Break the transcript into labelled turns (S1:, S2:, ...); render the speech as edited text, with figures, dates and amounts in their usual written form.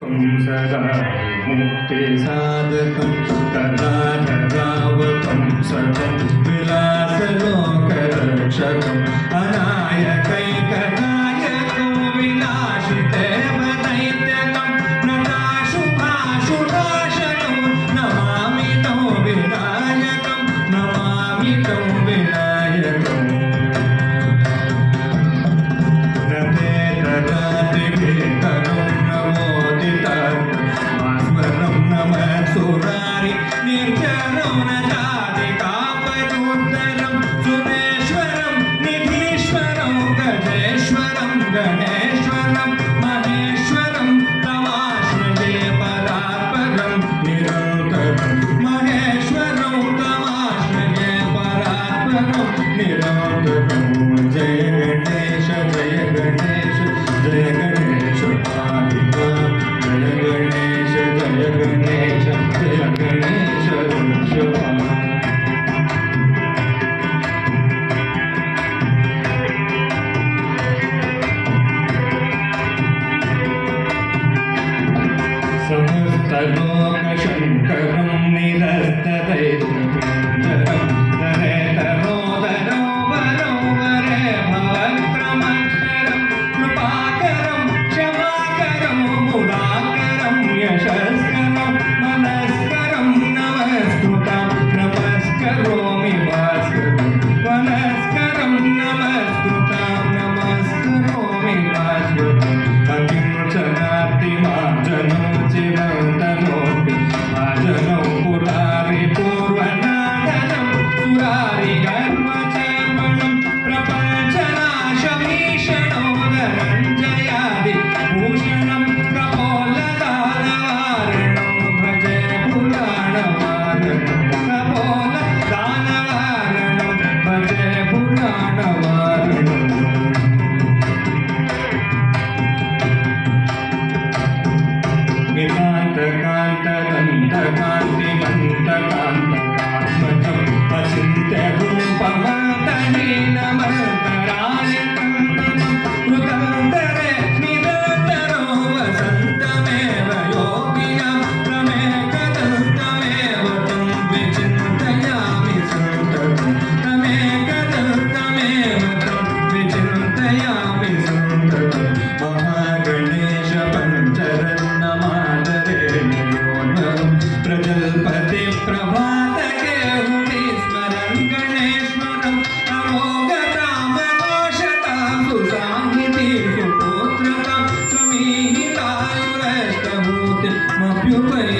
S1: सदा मुक्ति साधकं कदाधरावकं सतं विलासलोकरक्षकम् अनायकैकनायकं विनाशितेवदैत्यकं नताशुभाशुभाषणं नमामि तं विनायकं नमामि तं विनायकम् निर्जनं नजाति कापदुत्तरं सुरेश्वरं निधीश्वरं गजेश्वरं गणेश्वरं महेश्वरं तमाश्रये परात्परं निरन्तरं महेश्वरं तमाश्रये परात्परं निरन्तरं जय गणेश जय गणेश जय गणेश पाहि मां जय गणेश जय गणेश जय गणेश रक्ष मां समस्तलोकशङ्करं निरस्तदैत्यपुञ्जरं दरेतरोदरो वरोवरे भवत्रमक्षरं कृपाकरं क्षमाकरं मुदाकरं यशस्करं मनस्करं नमस्कृतं नमस्करोमि भास्करं वनस्करं नमस्कृतं नमस्करोमि भास्करम् अकिंचनाति मार्जनं चिरन्तनोऽपि मार्जनं पुरारि पूर्वनादनं सुरारि गर्वचर्वणं प्रपञ्चनाशभीषणो धनञ्जयादि भूषणं कपोलदानवारणं भजे पुराणवारणं कपोलदानवारणं भजे पुराणवारणम् निकान्तकान्तदन्तकान्तिमन्तकान्तकात्मजम् अचिन्त्यरूपमन्तहीनमन्तरायकं कृतान्तरे निरन्तरो वसन्तमेव योगिनां रमेकदन्तमेव तं विचिन्तयामि सन्ततं रमेकदन्तमेव तं विचिन्तयामि सन्ततं महागणेश पञ्चरत्नमादरेण प्रजल्पति प्रभातके हुनि स्मरन् गणेश्वरम् अमोघतामघोषतां सुसाङ्गितीं सुपुत्रतां समीहितायुरष्टभूतिमभ्युपै